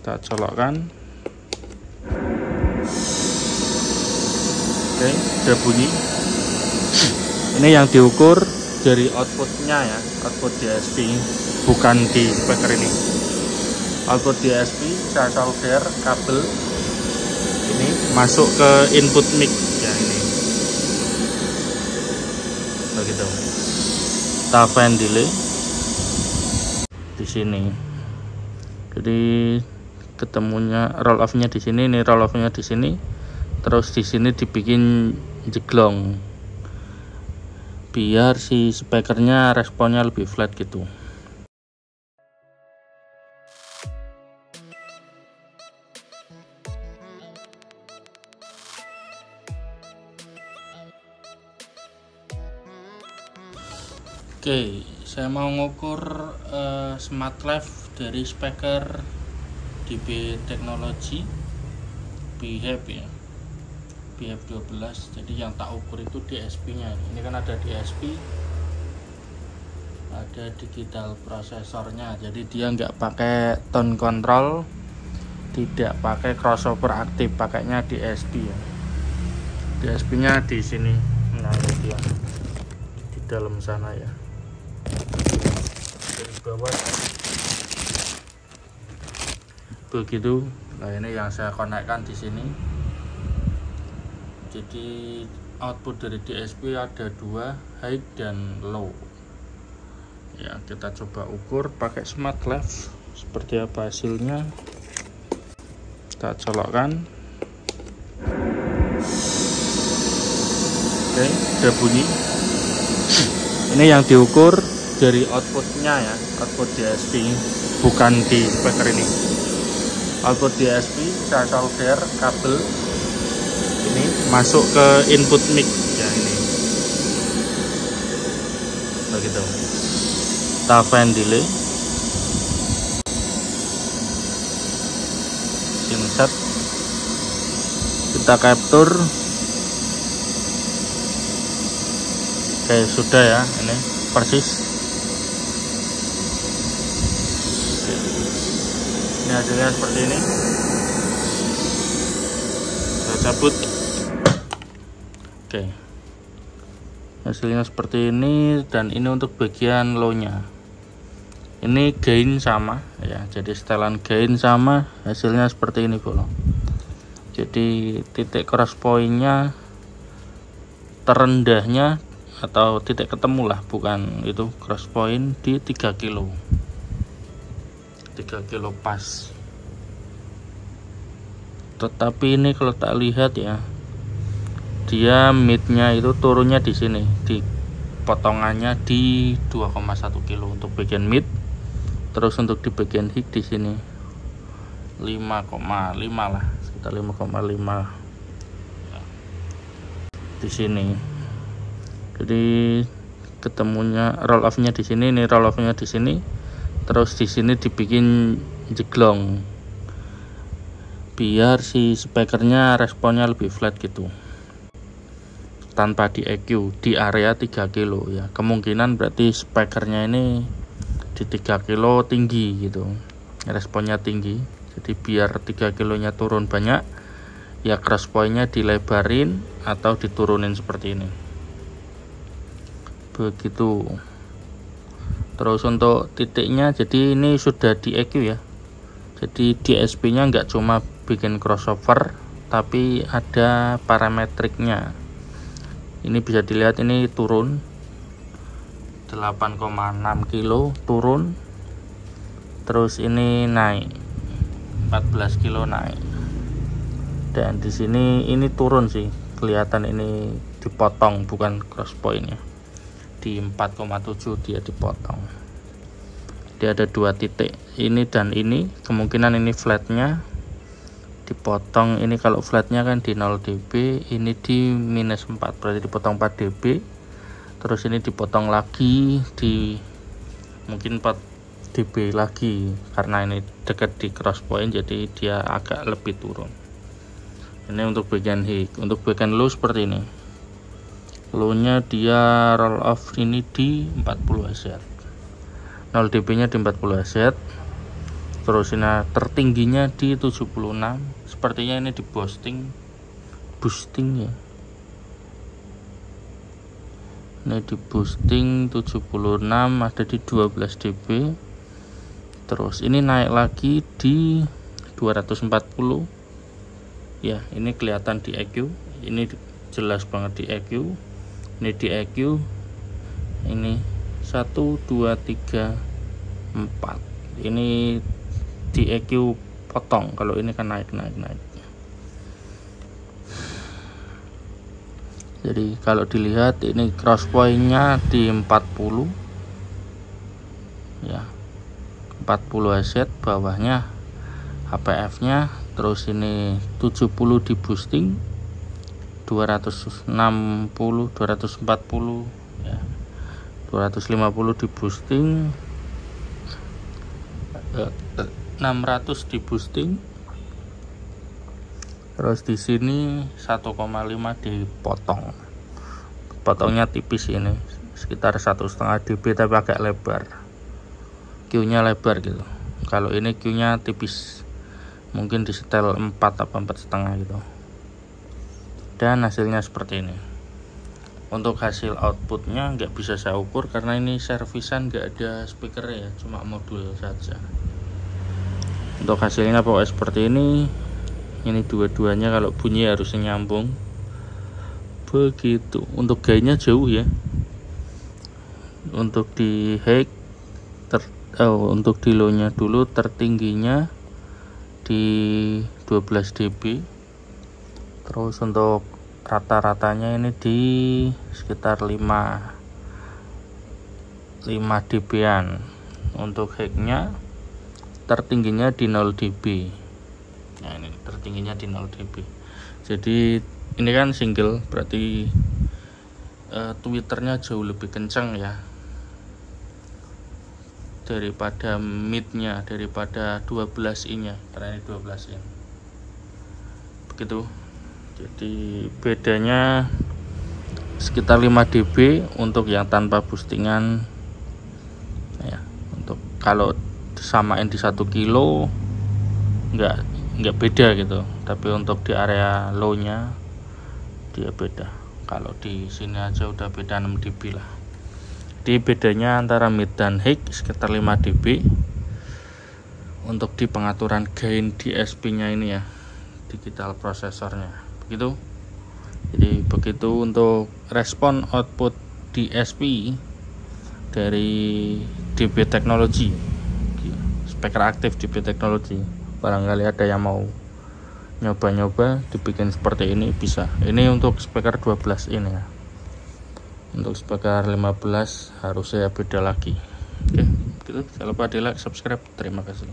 Kita colokkan. Oke, udah bunyi. Ini yang diukur dari outputnya ya, output DSP, bukan di speaker ini. Output DSP saya solder kabel ini masuk ke input mic ya, ini begitu. Kita fan delay di sini. Jadi ketemunya roll off-nya di sini, ini roll off-nya di sini. Terus di sini dibikin jeglong biar si speakernya responnya lebih flat gitu. Oke, saya mau ngukur smart life dari speaker DB Technology Behave ya, Behave 12. Jadi yang tak ukur itu DSP nya. Ini kan ada DSP, ada digital prosesornya. Jadi dia nggak pakai tone control, tidak pakai crossover aktif, pakainya DSP ya. DSP nya di sini, nah ini dia di dalam sana ya, dari bawah begitu. Nah ini yang saya konekkan di sini. Jadi output dari DSP ada dua, high dan low ya. Kita coba ukur pakai smart life seperti apa hasilnya. Kita colokkan. Oke, udah bunyi. Ini yang diukur dari outputnya ya, output DSP, bukan di speaker ini. Output DSP saya solder kabel ini masuk ke input mic ya, ini begitu. Kita fan delay, insert, kita capture. Oke, sudah ya, ini persis. Oke. Ini hasilnya seperti ini. Saya cabut. Oke, hasilnya seperti ini. Dan ini untuk bagian low nya. Ini gain sama ya, jadi setelan gain sama, hasilnya seperti ini bolong. Jadi titik cross point-nya terendahnya atau titik ketemu lah, bukan itu cross point di 3 kilo 3 kilo pas. Tetapi ini kalau tak lihat ya, dia midnya itu turunnya di sini, di potongannya di 2,1 kilo untuk bagian mid. Terus untuk di bagian high di sini 5,5 lah, sekitar 5,5 di sini. Jadi ketemunya roll off-nya di sini, ini roll off-nya di sini. Terus di sini dibikin jeglong biar si speakernya responnya lebih flat gitu, tanpa di EQ di area 3 kilo ya. Kemungkinan berarti speakernya ini di 3 kilo tinggi gitu, responnya tinggi. Jadi biar 3 kilonya turun banyak ya, cross point-nya dilebarin atau diturunin seperti ini begitu. Terus untuk titiknya, jadi ini sudah di EQ ya. Jadi DSP nya nggak cuma bikin crossover, tapi ada parametriknya. Ini bisa dilihat, ini turun 8,6 kilo turun, terus ini naik 14 kilo naik. Dan di sini ini turun sih, kelihatan ini dipotong, bukan cross point-nya. Di 4,7 dia dipotong. Dia ada dua titik, ini dan ini. Kemungkinan ini flatnya dipotong. Ini kalau flatnya kan di 0 dB, ini di minus 4, berarti dipotong 4 dB. Terus ini dipotong lagi di mungkin 4 dB lagi, karena ini dekat di cross point, jadi dia agak lebih turun. Ini untuk bagian high. Untuk bagian low seperti ini. Low nya dia roll off ini di 40 Hz, 0 dB nya di 40 Hz. terus ini tertingginya di 76. Sepertinya ini di boosting ya, ini di boosting 76, ada di 12 dB. Terus ini naik lagi di 240 ya, ini kelihatan di EQ, ini jelas banget di EQ. Ini di EQ, ini 1 2 3 4, ini di EQ potong, kalau ini kan naik. Jadi kalau dilihat ini cross point-nya di 40 ya, 40 Hz, bawahnya HPF-nya. Terus ini 70 di boosting, 260 240 ya, 250 di boosting, 600 di boosting. Terus di sini 1,5 dipotong, potongnya tipis, ini sekitar 1,5 dB tapi agak lebar, Q-nya lebar gitu. Kalau ini Q-nya tipis, mungkin di setel 4 atau 4,5 gitu. Dan hasilnya seperti ini. Untuk hasil outputnya nggak bisa saya ukur karena ini servisan, nggak ada speaker ya, cuma modul saja. Untuk hasilnya pokoknya seperti ini. Ini dua-duanya kalau bunyi harusnya nyambung begitu. Untuk gainnya jauh ya. Untuk di high untuk di low nya dulu, tertingginya di 12 dB. Terus untuk rata-ratanya ini di sekitar 5 dB-an. Untuk high nya tertingginya di 0 dB. Nah, ini tertingginya di 0 dB. Jadi ini kan single, berarti tweeternya jauh lebih kencang ya daripada midnya, daripada 12 nya, karena ini 12 in begitu. Jadi bedanya sekitar 5 dB untuk yang tanpa boostingan ya. Untuk kalau disamain di 1 kilo nggak beda gitu, tapi untuk di area low nya dia beda. Kalau di sini aja udah beda 6 dB lah. Di bedanya antara mid dan high sekitar 5 dB. Untuk di pengaturan gain DSP nya ini ya, digital prosesornya begitu. Jadi begitu untuk respon output DSP dari DB Technology, speaker aktif DB Technology. Barangkali ada yang mau nyoba-nyoba dibikin seperti ini, bisa. Ini untuk speaker 12 ini ya. Untuk speaker 15 harusnya beda lagi. Oke, gitu. Jangan lupa di like, subscribe. Terima kasih.